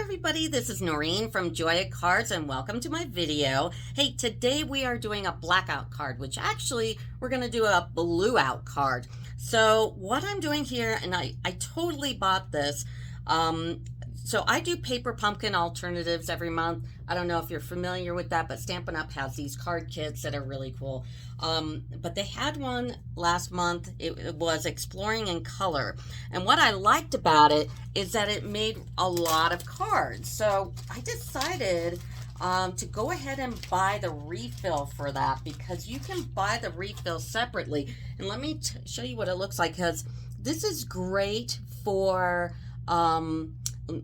everybody, this is Noreen from Joya Cards and welcome to my video. Hey, today we are doing a blackout card, which actually we're going to do a blue out card. So what I'm doing here, and I totally bought this, so I do paper pumpkin alternatives every month. I don't know if you're familiar with that, but Stampin' Up! Has these card kits that are really cool. But they had one last month. It was Exploring in Color. And what I liked about it is that it made a lot of cards. So I decided to go ahead and buy the refill for that, because you can buy the refill separately. And let me show you what it looks like, because this is great for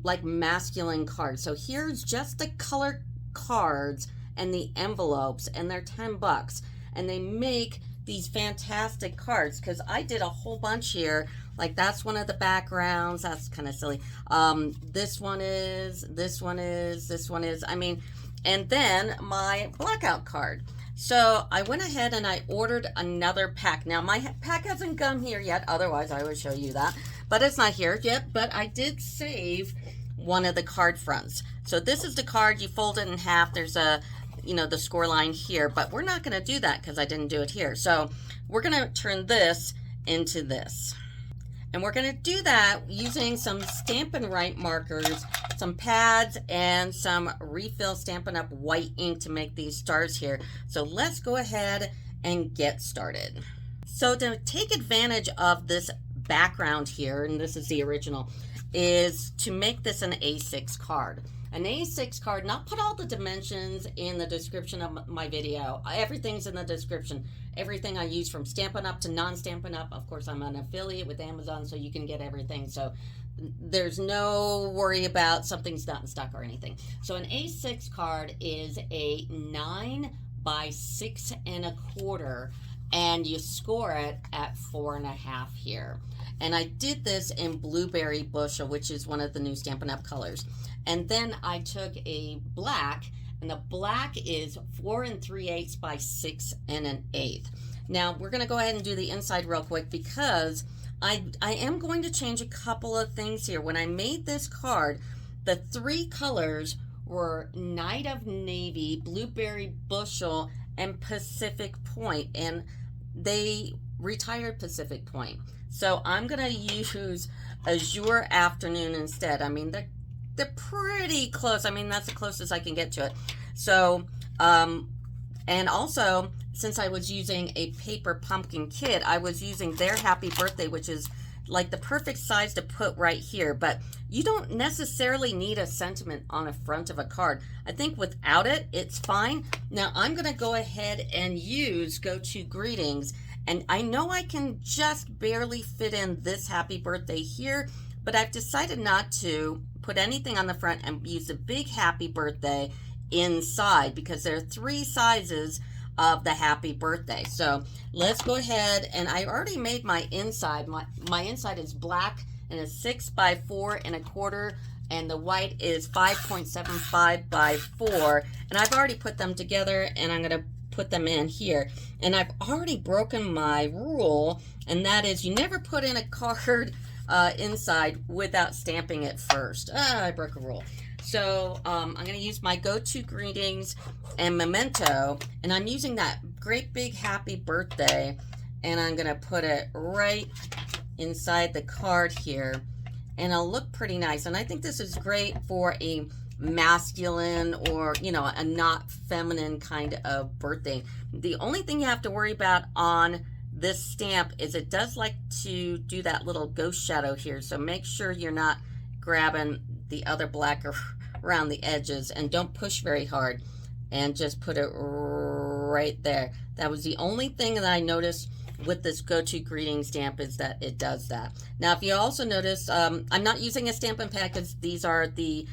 like masculine cards. So here's just the color cards and the envelopes, and they're $10, and they make these fantastic cards. Because I did a whole bunch here, like that's one of the backgrounds. That's kind of silly. This one is, I mean, and then my blackout card. So I went ahead and I ordered another pack. Now my pack hasn't come here yet, otherwise I would show you that, but it's not here yet. But I did save one of the card fronts. So this is the card, you fold it in half. There's a, you know, the score line here, but we're not going to do that because I didn't do it here. So we're going to turn this into this. And we're going to do that using some Stampin' Right markers, some pads, and some refill Stampin' Up! White ink to make these stars here. So let's go ahead and get started. So to take advantage of this background here, and this is the original, is to make this an A6 card. An A6 card, not put all the dimensions in the description of my video. Everything's in the description. Everything I use, from Stampin' Up! To Non-Stampin' Up. Of course, I'm an affiliate with Amazon, so you can get everything. So there's no worry about something's not in stock or anything. So an A6 card is a 9 by 6 1/4, and you score it at 4.5 here. And I did this in Blueberry Bushel, which is one of the new Stampin' Up! Colors. And then I took a black, and the black is 4 3/8 by 6 1/8. Now we're going to go ahead and do the inside real quick, because I am going to change a couple of things here. When I made this card, the 3 colors were Night of Navy, Blueberry Bushel, and Pacific Point, and they retired Pacific Point. So I'm going to use Azure Afternoon instead. I mean, they're pretty close. I mean, that's the closest I can get to it. So, and also, since I was using a paper pumpkin kit, I was using their Happy Birthday, which is like the perfect size to put right here. But you don't necessarily need a sentiment on the front of a card. I think without it, it's fine. Now, I'm going to go ahead and use Go To Greetings. And I know I can just barely fit in this Happy Birthday here, but I've decided not to put anything on the front and use a big Happy Birthday inside, because there are 3 sizes of the Happy Birthday. So let's go ahead, and I already made my inside. My inside is black, and it's 6 by 4 1/4, and the white is 5.75 by 4. And I've already put them together, and I'm going to put them in here. And I've already broken my rule, and that is you never put in a card inside without stamping it first. I broke a rule. So I'm going to use my Go To Greetings and Memento, and I'm using that great big Happy Birthday, and I'm going to put it right inside the card here, and it'll look pretty nice. And I think this is great for a masculine, or, you know, a not feminine kind of birthday. The only thing you have to worry about on this stamp is it does like to do that little ghost shadow here, so make sure you're not grabbing the other black around the edges, and don't push very hard, and just put it right there. That was the only thing that I noticed with this Go To Greeting stamp, is that it does that. Now, if you also notice, I'm not using a Stampin' Pad, because these are the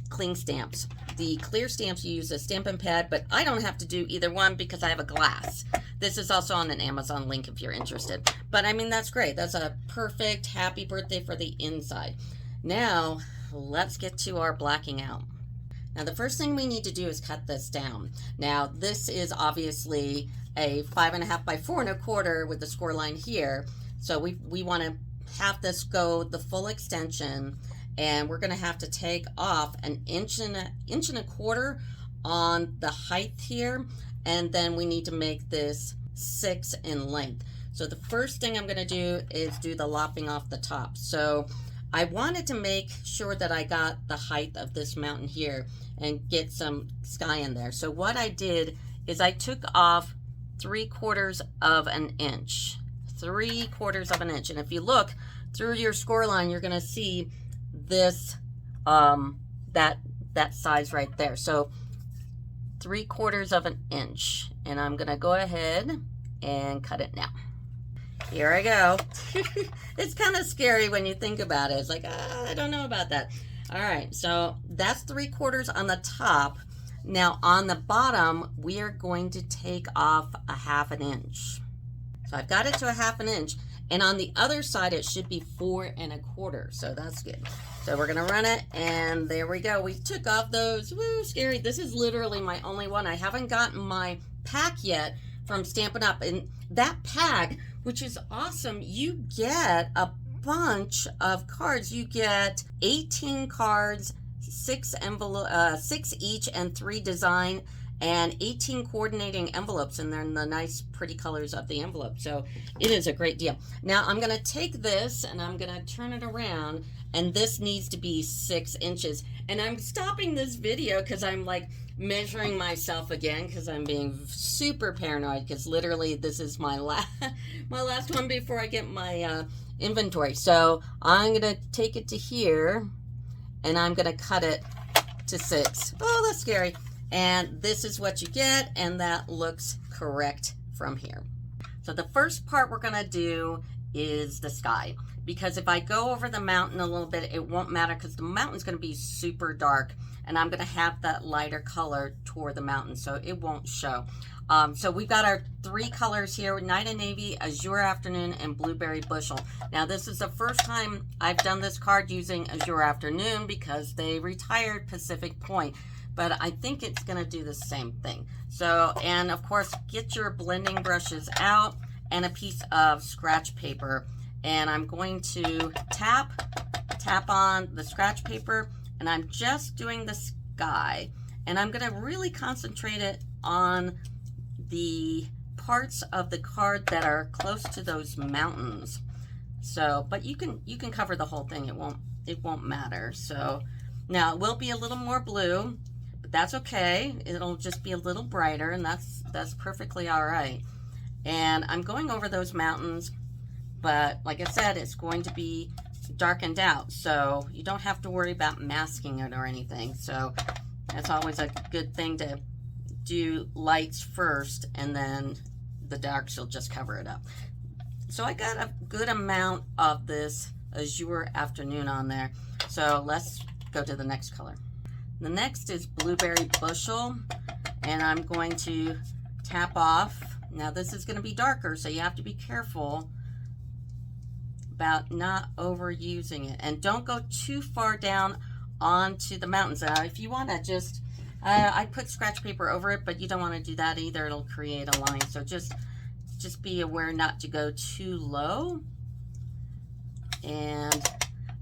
cling stamps. The clear stamps, you use a Stampin' Pad, but I don't have to do either one because I have a glass. This is also on an Amazon link if you're interested. But I mean, that's great. That's a perfect Happy Birthday for the inside. Now, let's get to our blacking out. Now, the first thing we need to do is cut this down. Now, this is obviously a 5.5 by 4 1/4 with the score line here. So we want to have this go the full extension, and we're going to have to take off an inch and a quarter on the height here, and then we need to make this 6 in length. So the first thing I'm going to do is do the lopping off the top. So I wanted to make sure that I got the height of this mountain here and get some sky in there. So what I did is I took off 3/4 of an inch. 3/4 of an inch. And if you look through your score line, you're going to see this, that size right there. So 3/4 of an inch. And I'm going to go ahead and cut it now. Here I go. It's kind of scary when you think about it. It's like, I don't know about that. All right, so that's 3/4 on the top. Now on the bottom, we are going to take off a 1/2 inch. So I've got it to a 1/2 inch, and on the other side, it should be 4 1/4. So that's good. So we're gonna run it, and there we go. We took off those. Woo, scary. This is literally my only one. I haven't gotten my pack yet from Stampin' Up, and that pack, which is awesome, you get a bunch of cards. You get 18 cards, 6 each, and 3 design, and 18 coordinating envelopes, and they're in the nice pretty colors of the envelope. So it is a great deal. Now I'm going to take this and I'm going to turn it around, and this needs to be 6 inches. And I'm stopping this video because I'm like measuring myself again, because I'm being super paranoid, because literally this is my last one before I get my inventory. So I'm going to take it to here, and I'm going to cut it to 6. Oh, that's scary. And this is what you get, and that looks correct from here. So the first part we're going to do is the sky, because if I go over the mountain a little bit, it won't matter, because the mountain's going to be super dark, and I'm going to have that lighter color toward the mountain, so it won't show. So we've got our 3 colors here: Night and Navy, Azure Afternoon, and Blueberry Bushel. Now this is the first time I've done this card using Azure Afternoon, because they retired Pacific Point. But I think it's going to do the same thing. So, and of course, get your blending brushes out and a piece of scratch paper. And I'm going to tap on the scratch paper, and I'm just doing the sky. And I'm going to really concentrate it on the parts of the card that are close to those mountains. So, but you can cover the whole thing. It won't matter. So now it will be a little more blue, but that's okay. It'll just be a little brighter, and that's perfectly all right. And I'm going over those mountains, but like I said, it's going to be darkened out, so you don't have to worry about masking it or anything. So that's always a good thing, to do lights first, and then the darks will just cover it up. So I got a good amount of this Azure Afternoon on there. So let's go to the next color. The next is Blueberry Bushel, and I'm going to tap off. Now this is going to be darker, so you have to be careful about not overusing it, and don't go too far down onto the mountains. If you want to just, I put scratch paper over it, but you don't want to do that either. It'll create a line. So just be aware not to go too low. And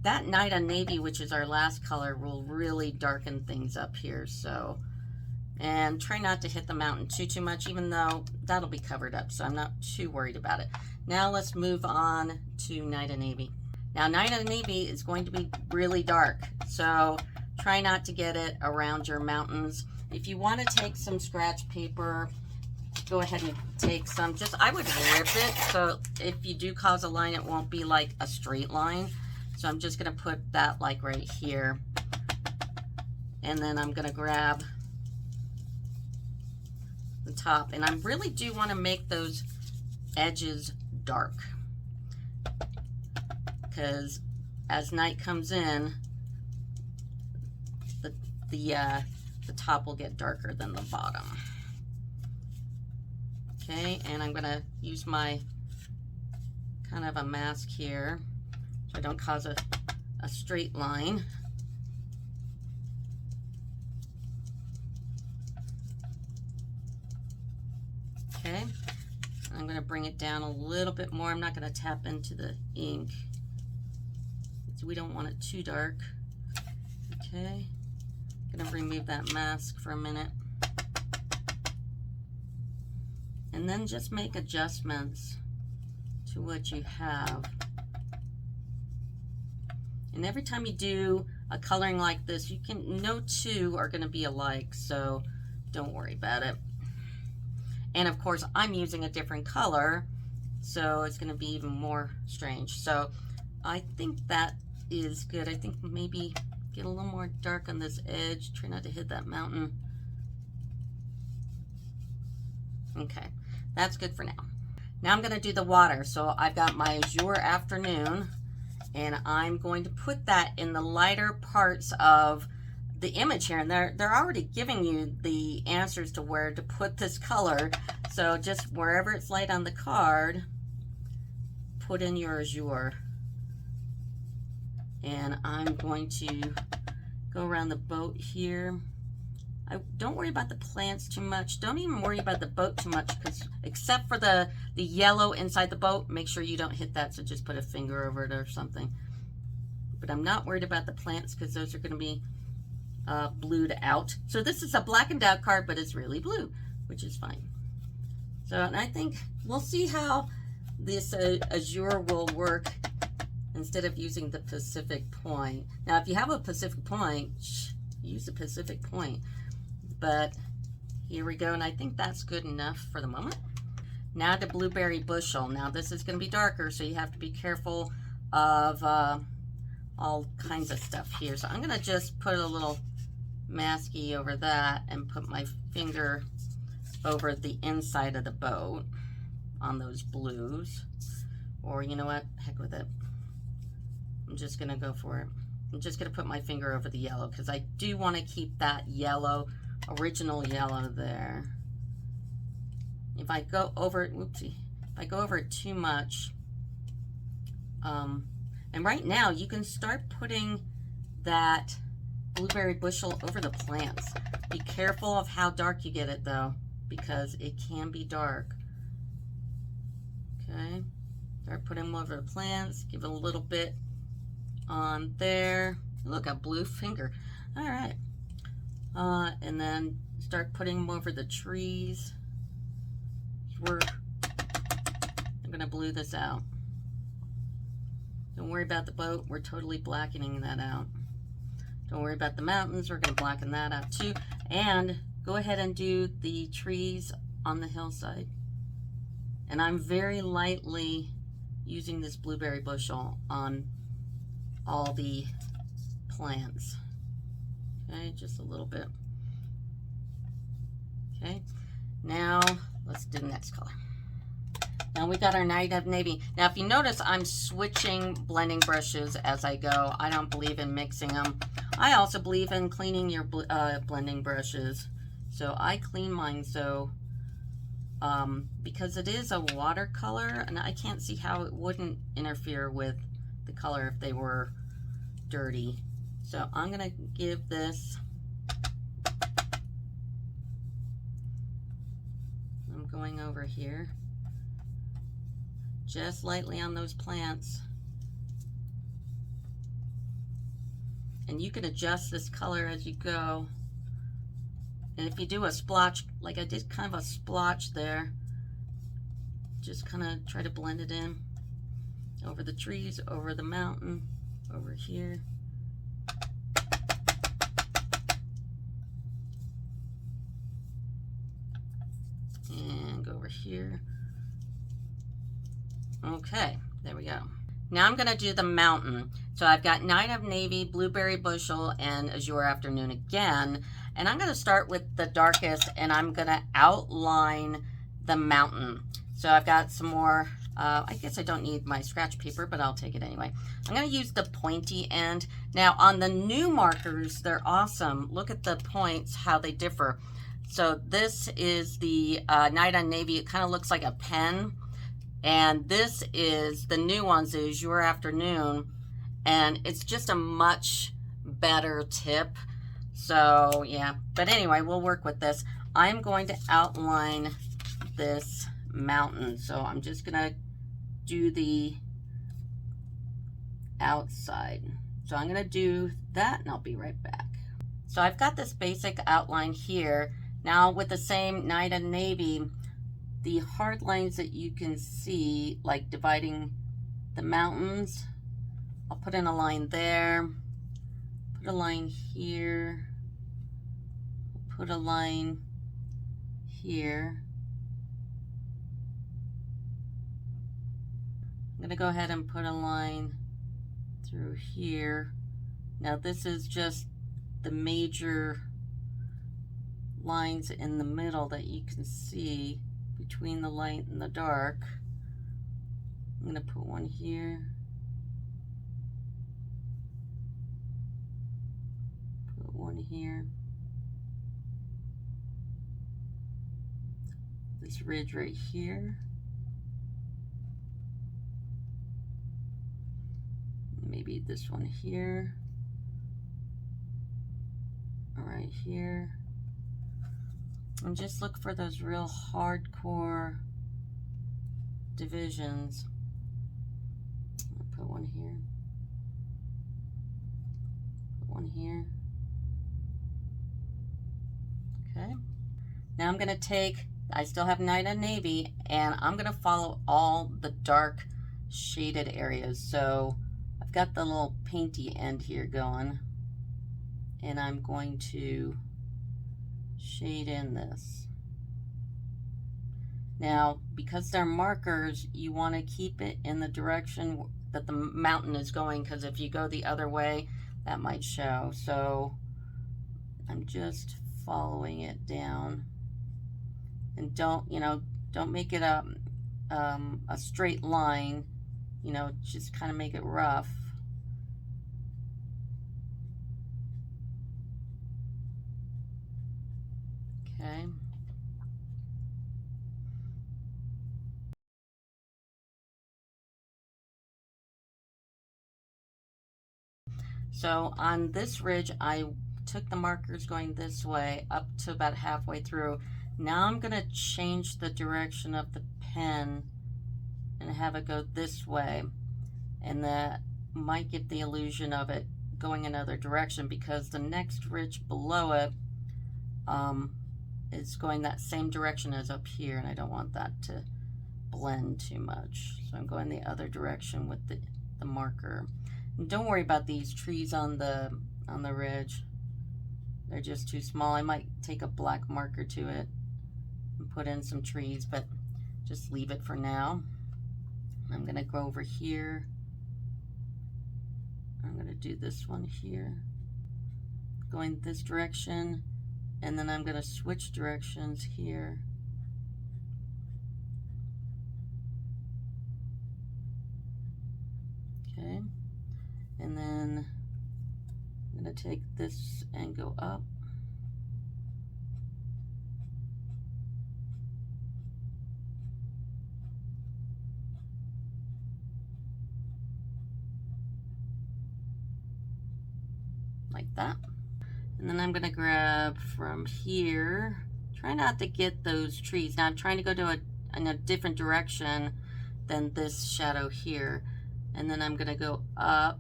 that Night and Navy, which is our last color, will really darken things up here. So, and try not to hit the mountain too much, even though that'll be covered up, so I'm not too worried about it. Now let's move on to Night and Navy. Now Night and Navy is going to be really dark, so try not to get it around your mountains. If you want to take some scratch paper, go ahead and take some. I would rip it, so if you do cause a line, it won't be like a straight line. So I'm just going to put that like right here, and then I'm going to grab the top, and I really do want to make those edges dark, because as night comes in, the top will get darker than the bottom. Okay, and I'm going to use my kind of a mask here so I don't cause a straight line. Okay, I'm going to bring it down a little bit more. I'm not going to tap into the ink, so we don't want it too dark. Okay, gonna remove that mask for a minute. And then just make adjustments to what you have. And every time you do a coloring like this, you can, no two are gonna be alike, so don't worry about it. And of course, I'm using a different color, so it's gonna be even more strange. So I think that is good. I think maybe get a little more dark on this edge. Try not to hit that mountain. Okay, that's good for now. Now I'm gonna do the water. So I've got my Azure Afternoon, and I'm going to put that in the lighter parts of the image here. And they're already giving you the answers to where to put this color. So just wherever it's light on the card, put in your Azure. And I'm going to go around the boat here. Don't worry about the plants too much. Don't even worry about the boat too much, because except for the yellow inside the boat, make sure you don't hit that, so just put a finger over it or something. But I'm not worried about the plants because those are going to be blued out. So this is a blackened out card, but it's really blue, which is fine. So, and I think we'll see how this Azure will work instead of using the Pacific Point. Now, if you have a Pacific Point, use the Pacific Point. But here we go, and I think that's good enough for the moment. Now the Blueberry Bushel. Now this is going to be darker, so you have to be careful of all kinds of stuff here. So I'm going to just put a little masky over that and put my finger over the inside of the boat on those blues. Or you know what, heck with it. I'm just going to go for it. I'm just going to put my finger over the yellow because I do want to keep that yellow, original yellow there. If I go over, whoopsie, if I go over it too much, and right now you can start putting that Blueberry Bushel over the plants. Be careful of how dark you get it though, because it can be dark. Okay, start putting them over the plants, give it a little bit on there. Look, a blue finger. All right. And then start putting them over the trees. I'm gonna blue this out. Don't worry about the boat. We're totally blackening that out. Don't worry about the mountains. We're gonna blacken that out too. And go ahead and do the trees on the hillside. And I'm very lightly using this Blueberry Bushel on all the plants. Okay, just a little bit. Okay, now let's do the next color. Now we got our Night of Navy. Now if you notice, I'm switching blending brushes as I go. I don't believe in mixing them. I also believe in cleaning your blending brushes. So I clean mine, so because it is a watercolor, and I can't see how it wouldn't interfere with the color if they were dirty. So I'm gonna give this, I'm going over here just lightly on those plants, and you can adjust this color as you go. And if you do a splotch, like I did kind of a splotch there, just kind of try to blend it in over the trees, over the mountain, over here. And go over here. Okay, there we go. Now I'm going to do the mountain. So I've got Night of Navy, Blueberry Bushel, and Azure Afternoon again. And I'm going to start with the darkest, and I'm going to outline the mountain. So I've got some more, I guess I don't need my scratch paper, but I'll take it anyway. I'm going to use the pointy end. Now on the new markers, they're awesome. Look at the points, how they differ. So this is the Night on Navy. It kind of looks like a pen. And this is the new ones, the Azure Afternoon. And it's just a much better tip. So yeah, but anyway, we'll work with this. I'm going to outline this mountain. So I'm just gonna do the outside. So I'm going to do that and I'll be right back. So I've got this basic outline here. Now with the same Night and Navy, the hard lines that you can see, like dividing the mountains, I'll put in a line there, put a line here, put a line here. I'm going to go ahead and put a line through here. Now this is just the major lines in the middle that you can see between the light and the dark. I'm going to put one here, put one here, this ridge right here, maybe this one here, right here, and just look for those real hardcore divisions. I'll put one here, put one here. Okay, now I'm going to take, I still have Night and Navy, and I'm going to follow all the dark shaded areas. So I've got the little painty end here going, and I'm going to shade in this. Now, because they're markers, you want to keep it in the direction that the mountain is going, because if you go the other way, that might show. So I'm just following it down, and don't make it a straight line, just kind of make it rough. Okay. So on this ridge, I took the markers going this way up to about halfway through. Now I'm going to change the direction of the pen and have it go this way. And that might give the illusion of it going another direction, because the next ridge below it is going that same direction as up here, and I don't want that to blend too much. So I'm going the other direction with the marker. And don't worry about these trees on the ridge. They're just too small. I might take a black marker to it and put in some trees, but just leave it for now. I'm going to go over here. I'm going to do this one here, going this direction, and then I'm going to switch directions here. Okay, and then I'm going to take this and go up. Like that. And then I'm going to grab from here, try not to get those trees. Now I'm trying to go to in a different direction than this shadow here. And then I'm going to go up,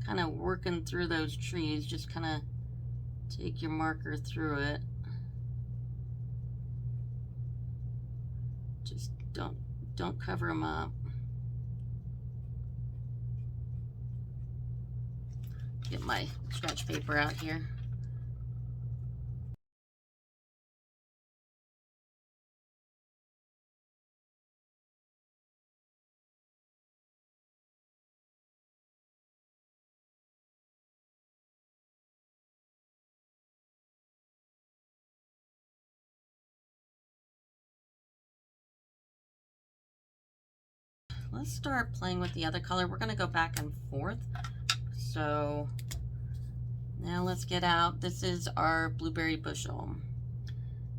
kind of working through those trees. Just kind of take your marker through it. Just don't cover them up. Get my scratch paper out here. Let's start playing with the other color. We're going to go back and forth. So now let's get out. This is our blueberry bushel.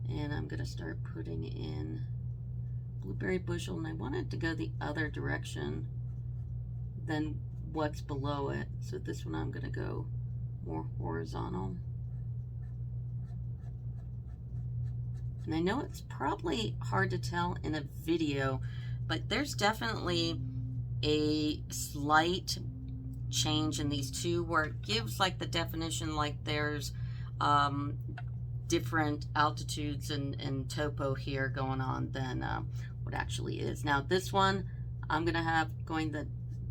And I'm going to start putting in blueberry bushel. And I want it to go the other direction than what's below it. So this one I'm going to go more horizontal. And I know it's probably hard to tell in a video, but there's definitely a slight change in these two where it gives like the definition, like there's different altitudes and topo here going on than what actually is. Now this one I'm gonna have going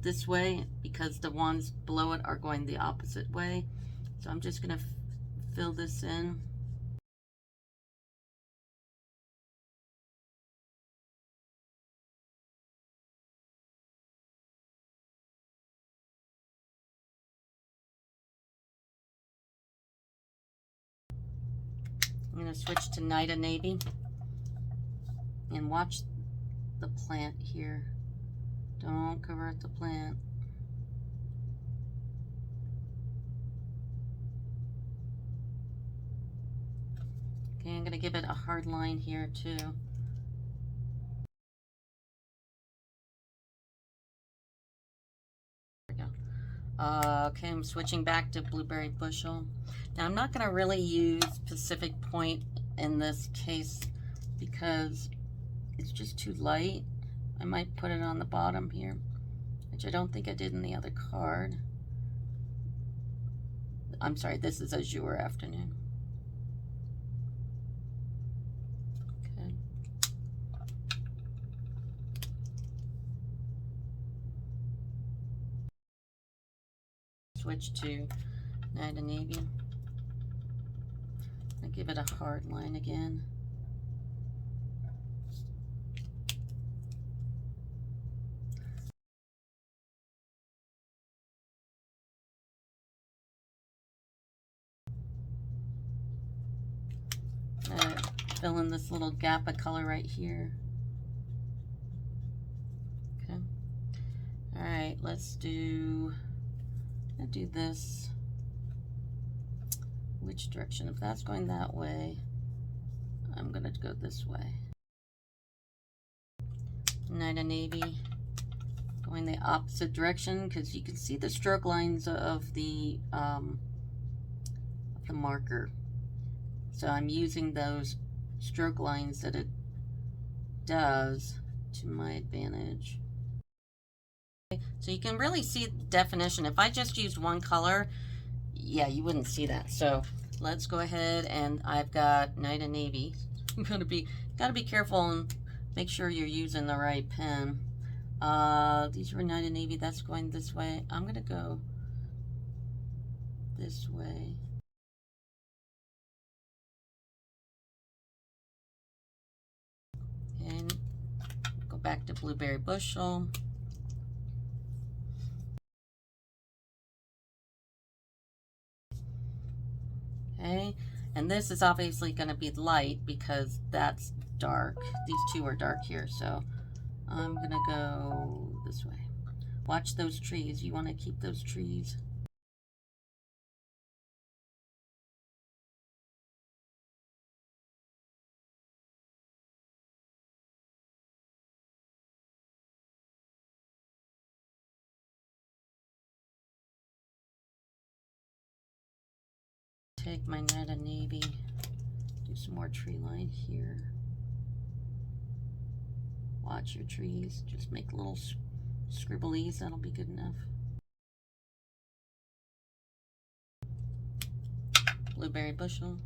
this way because the ones below it are going the opposite way. So I'm just gonna fill this in. I'm going to switch to Night of Navy and watch the plant here. Don't cover up the plant. Okay, I'm going to give it a hard line here too. There we go. Okay, I'm switching back to Blueberry Bushel. Now I'm not going to really use Pacific Point in this case because it's just too light. I might put it on the bottom here, which I don't think I did in the other card. I'm sorry, this is Azure Afternoon. Okay. Switch to Night of Navy. I give it a hard line again. Fill in this little gap of color right here. Okay. All right, let's do this. Which direction? If that's going that way, I'm gonna go this way. Night of Navy, going the opposite direction because you can see the stroke lines of the marker. So I'm using those stroke lines that it does to my advantage. Okay, so you can really see the definition. If I just used one color, yeah, you wouldn't see that. So let's go ahead, and I've got Night of Navy. I'm gotta be careful and make sure you're using the right pen. These were Night of Navy. That's going this way. I'm gonna go this way. And go back to Blueberry Bushel. Okay, and this is obviously going to be light because that's dark. These two are dark here, so I'm going to go this way. Watch those trees. You want to keep those trees. Take my Night of Navy, do some more tree line here. Watch your trees, just make little scribblies, that'll be good enough. Blueberry Bushel.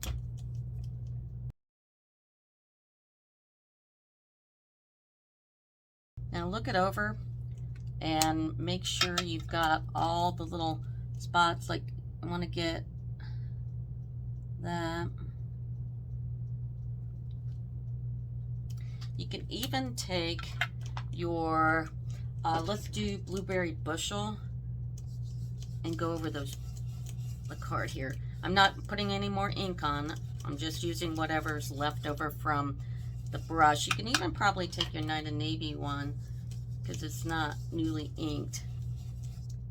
Now look it over and make sure you've got all the little spots. Like I want to get that. You can even take your, let's do Blueberry Bushel and go over the card here. I'm not putting any more ink on. I'm just using whatever's left over from the brush. You can even probably take your Night of Navy one because it's not newly inked,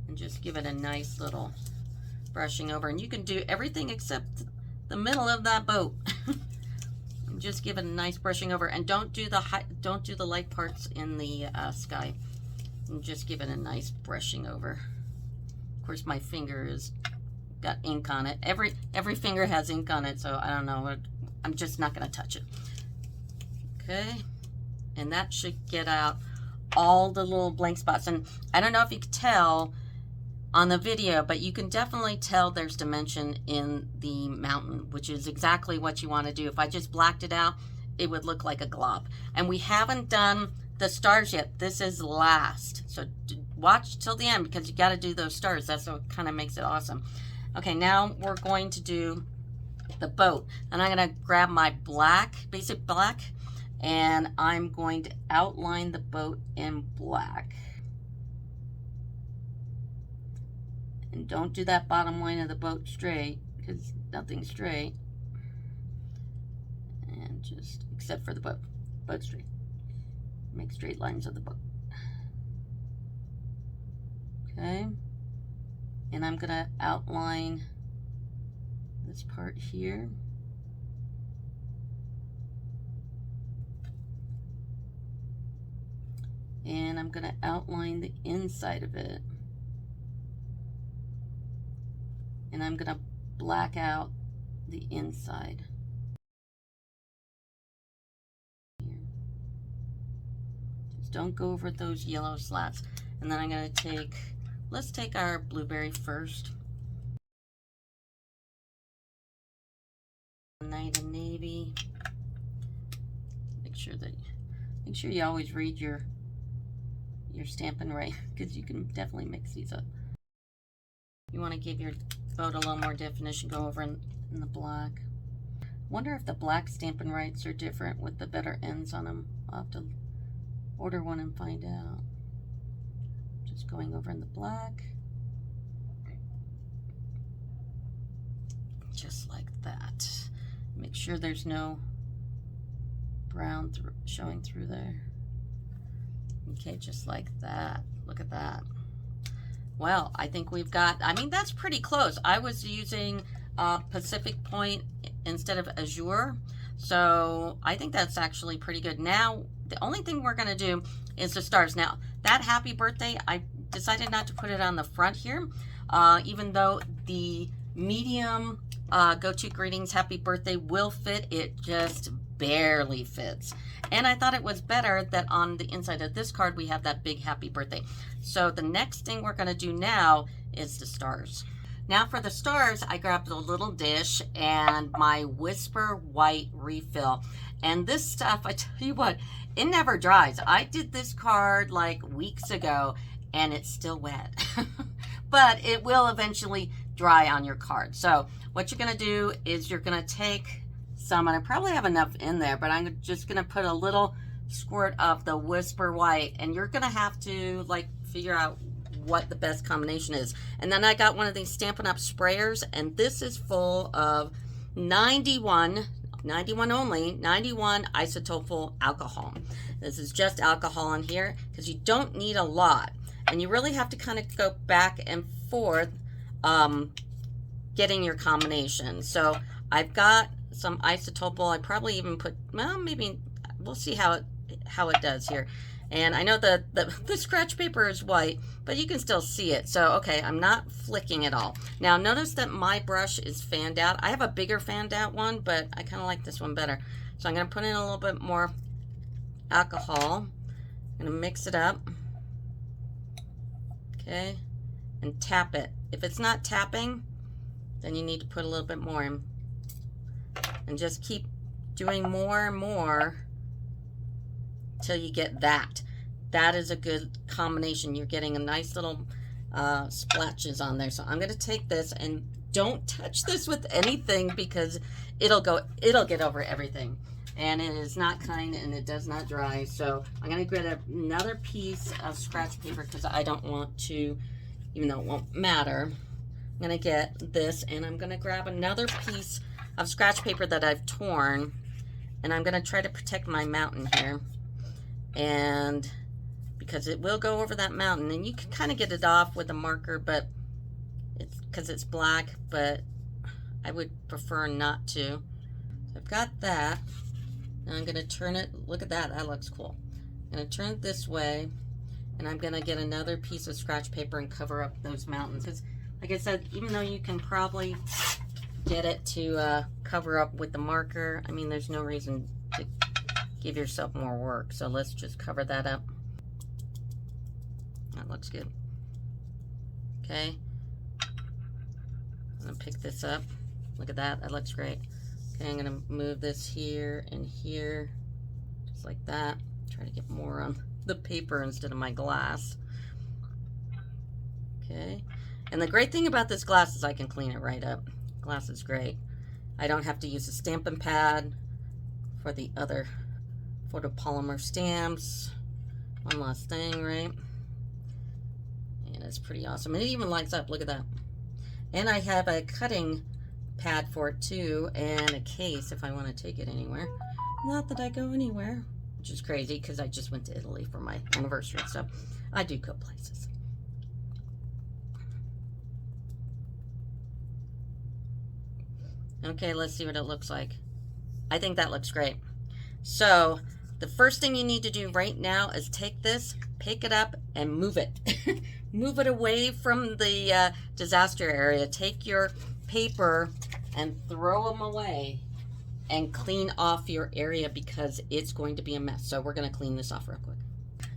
and just give it a nice little brushing over. And you can do everything except the middle of that boat. Just give it a nice brushing over, and don't do the light parts in the sky. And just give it a nice brushing over. Of course, my finger has got ink on it. Every finger has ink on it, so I don't know. I'm just not going to touch it. Okay, and that should get out all the little blank spots. And I don't know if you could tell, on the video, but you can definitely tell there's dimension in the mountain, which is exactly what you want to do. If I just blacked it out, it would look like a glob. And we haven't done the stars yet. This is last. So watch till the end because you got to do those stars. That's what kind of makes it awesome. Okay, now we're going to do the boat. And I'm going to grab my black, basic black, and I'm going to outline the boat in black. And don't do that bottom line of the boat straight because nothing's straight. And just, except for the boat straight. Make straight lines of the boat. Okay. And I'm gonna outline this part here. And I'm gonna outline the inside of it. And I'm gonna black out the inside. Just don't go over those yellow slats. And then I'm gonna take, let's take our blueberry first. Night of navy. Make sure you always read your Stampin' right, because you can definitely mix these up. You want to give your boat a little more definition, go over in the black. Wonder if the black Stampin' Rights are different with the better ends on them. I'll have to order one and find out. Just going over in the black. Just like that. Make sure there's no brown showing through there. Okay, just like that. Look at that. Well, I think we've got, I mean, that's pretty close. I was using Pacific Point instead of Azure. So I think that's actually pretty good. Now, the only thing we're going to do is the stars. Now, that happy birthday, I decided not to put it on the front here, even though the medium go-to greetings happy birthday will fit. It just barely fits. And I thought it was better that on the inside of this card we have that big happy birthday. So the next thing we're going to do now is the stars. Now for the stars, I grabbed a little dish and my Whisper White refill. And this stuff, I tell you what, it never dries. I did this card like weeks ago and it's still wet. But it will eventually dry on your card. So what you're going to do is you're going to take some, and I probably have enough in there, but I'm just going to put a little squirt of the Whisper White, and you're going to have to like figure out what the best combination is. And then I got one of these Stampin' Up sprayers, and this is full of 91 only, 91 isopropyl alcohol. This is just alcohol in here because you don't need a lot, and you really have to kind of go back and forth getting your combination. So I've got some isopropyl. I probably even put, well, maybe we'll see how it does here. And I know the scratch paper is white, but you can still see it. So, okay, I'm not flicking at all. Now, notice that my brush is fanned out. I have a bigger fanned out one, but I kind of like this one better. So I'm going to put in a little bit more alcohol. I'm going to mix it up. Okay. And tap it. If it's not tapping, then you need to put a little bit more in. And just keep doing more and more till you get that. That is a good combination. You're getting a nice little splashes on there. So I'm going to take this, and don't touch this with anything because it'll get over everything. And it is not kind and it does not dry. So I'm going to get another piece of scratch paper because I don't want to, even though it won't matter. I'm going to get this, and I'm going to grab another piece of scratch paper that I've torn, and I'm going to try to protect my mountain here, and because it will go over that mountain, and you can kind of get it off with a marker, but it's because it's black, but I would prefer not to. So I've got that, and I'm going to turn it. Look at that, that looks cool. I'm going to turn it this way, and I'm going to get another piece of scratch paper and cover up those mountains, because like I said, even though you can probably get it to cover up with the marker, I mean, there's no reason to give yourself more work. So let's just cover that up. That looks good. Okay. I'm gonna pick this up. Look at that, that looks great. Okay, I'm gonna move this here and here, just like that. Try to get more on the paper instead of my glass. Okay, and the great thing about this glass is I can clean it right up. Glass is great. I don't have to use a stamping pad for the other photopolymer stamps. One last thing, right? And it's pretty awesome. And it even lights up, look at that. And I have a cutting pad for it too, and a case if I want to take it anywhere. Not that I go anywhere, which is crazy because I just went to Italy for my anniversary, so I do go places. Okay, let's see what it looks like. I think that looks great. So the first thing you need to do right now is take this, pick it up, and move it. Move it away from the disaster area. Take your paper and throw them away and clean off your area because it's going to be a mess. So we're going to clean this off real quick.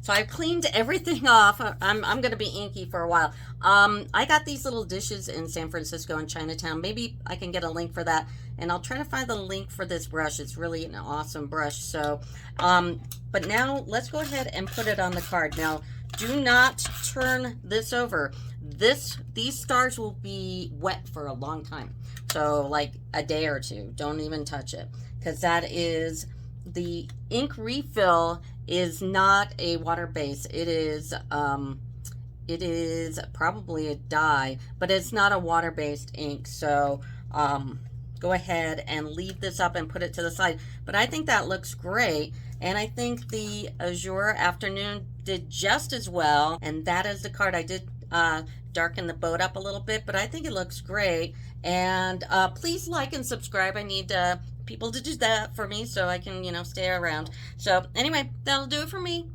So I've cleaned everything off. I'm going to be inky for a while. I got these little dishes in San Francisco in Chinatown. Maybe I can get a link for that. And I'll try to find the link for this brush. It's really an awesome brush. So, but now let's go ahead and put it on the card. Now, do not turn this over. These stars will be wet for a long time. So like a day or two. Don't even touch it. Because that is, the ink refill is not a water base. It is probably a dye, but it's not a water-based ink. So go ahead and leave this up and put it to the side. But I think that looks great. And I think the Azure Afternoon did just as well. And that is the card. I did darken the boat up a little bit, but I think it looks great. And please like and subscribe. I need people to do that for me so I can, stay around. So anyway, that'll do it for me.